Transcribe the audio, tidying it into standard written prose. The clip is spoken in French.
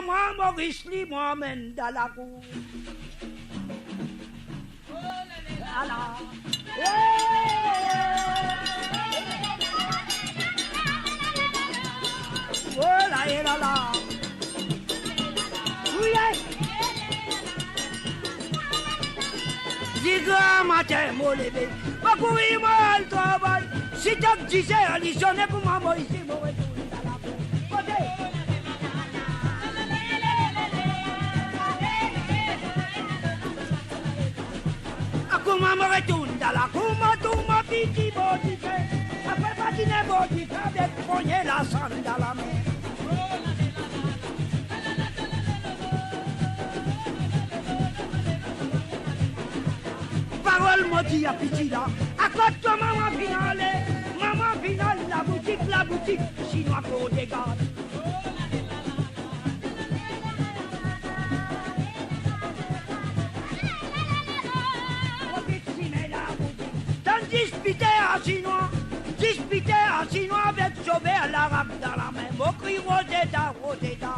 moi, Maurice Lee, m'emmène dans la cour. Là, là. Oh là et là là. Oui. Dis grand matin, mon levé. Ma couille, moi, le travail. Si tu disais, elle sonnait pour moi ici, mon retour dans la cour. Côté. Comment me retourne dans la cour, ma petit body. Après patiner body, avec poignet la sonne dans la main. Parole maudit à petit là, à côté de maman finale, la boutique, chinois pour des gardes. Disputé à chinois avec Sauveur l'arabe dans la main. Mon cri Rosetta, Rosetta.